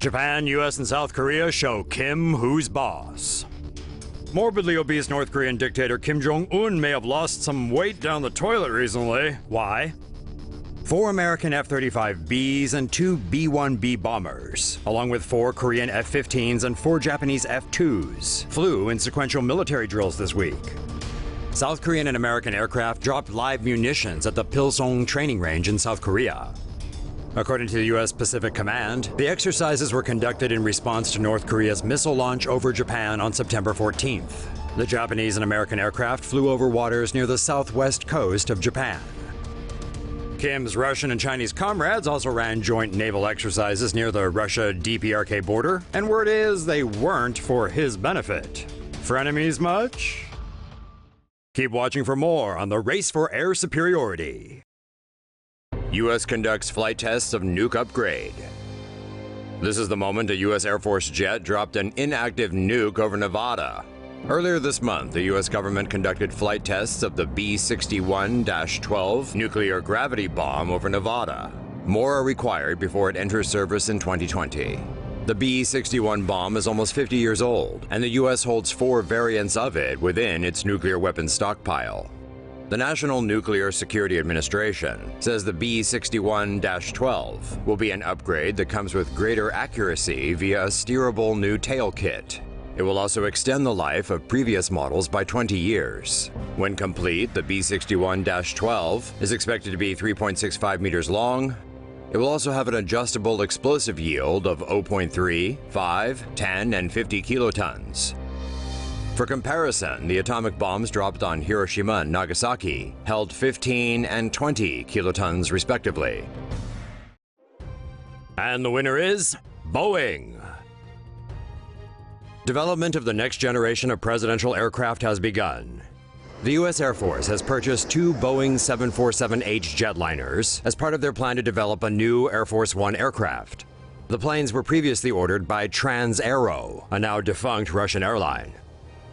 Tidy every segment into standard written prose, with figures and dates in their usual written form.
Japan, US, and South Korea show Kim who's boss. Morbidly obese North Korean dictator Kim Jong-un may have lost some weight down the toilet recently. Why? 4 American F35Bs and 2 B-1B bombers, along with 4 Korean F15s and 4 Japanese F2s, flew in sequential military drills this week. South Korean and American aircraft dropped live munitions at the Pilsung training range in South Korea. According to the U.S. Pacific Command, the exercises were conducted in response to North Korea's missile launch over Japan on September 14th. The Japanese and American aircraft flew over waters near the southwest coast of Japan. Kim's Russian and Chinese comrades also ran joint naval exercises near the Russia-DPRK border, and word is they weren't for his benefit. Frenemies much? Keep watching for more on the race for air superiority. U.S. conducts flight tests of nuke upgrade. This is the moment a U.S. Air Force jet dropped an inactive nuke over Nevada. Earlier this month, the U.S. government conducted flight tests of the B-61-12 nuclear gravity bomb over Nevada. More are required before it enters service in 2020. The B-61 bomb is almost 50 years old, and the U.S. holds 4 variants of it within its nuclear weapons stockpile. The National Nuclear Security Administration says the B-61-12 will be an upgrade that comes with greater accuracy via a steerable new tail kit. It will also extend the life of previous models by 20 years. When complete, the B-61-12 is expected to be 3.65 meters long. It will also have an adjustable explosive yield of 0.3, 5, 10, and 50 kilotons. For comparison, the atomic bombs dropped on Hiroshima and Nagasaki held 15 and 20 kilotons respectively. And the winner is Boeing. Development of the next generation of presidential aircraft has begun. The U.S. Air Force has purchased 2 Boeing 747H jetliners as part of their plan to develop a new Air Force One aircraft. The planes were previously ordered by Trans-Aero, a now defunct Russian airline.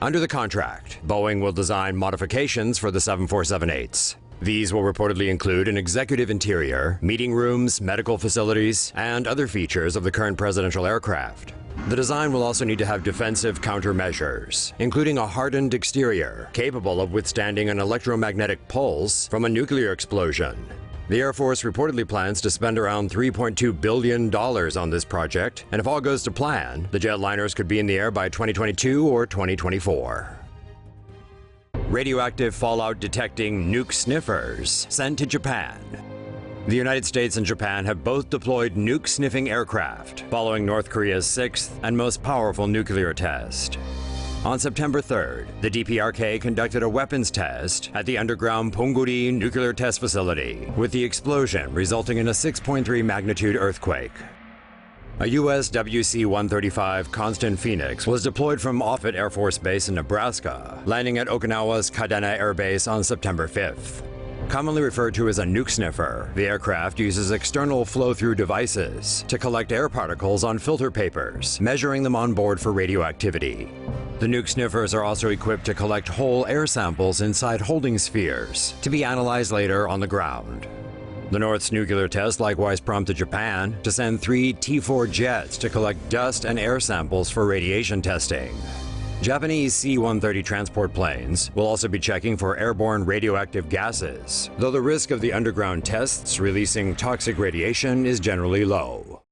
Under the contract, Boeing will design modifications for the 747-8s. These will reportedly include an executive interior, meeting rooms, medical facilities, and other features of the current presidential aircraft. The design will also need to have defensive countermeasures, including a hardened exterior capable of withstanding an electromagnetic pulse from a nuclear explosion. The Air Force reportedly plans to spend around $3.2 billion on this project, and if all goes to plan, the jetliners could be in the air by 2022 or 2024. Radioactive fallout detecting nuke sniffers sent to Japan. The United States and Japan have both deployed nuke-sniffing aircraft following North Korea's 6th and most powerful nuclear test. On September 3rd, the DPRK conducted a weapons test at the underground Pungguri nuclear test facility, with the explosion resulting in a 6.3 magnitude earthquake. A U.S. WC-135 Constant Phoenix was deployed from Offutt Air Force Base in Nebraska, landing at Okinawa's Kadena Air Base on September 5th. Commonly referred to as a nuke sniffer, the aircraft uses external flow-through devices to collect air particles on filter papers, measuring them on board for radioactivity. The nuke sniffers are also equipped to collect whole air samples inside holding spheres, to be analyzed later on the ground. The North's nuclear test likewise prompted Japan to send 3 T-4 jets to collect dust and air samples for radiation testing. Japanese C-130 transport planes will also be checking for airborne radioactive gases, though the risk of the underground tests releasing toxic radiation is generally low.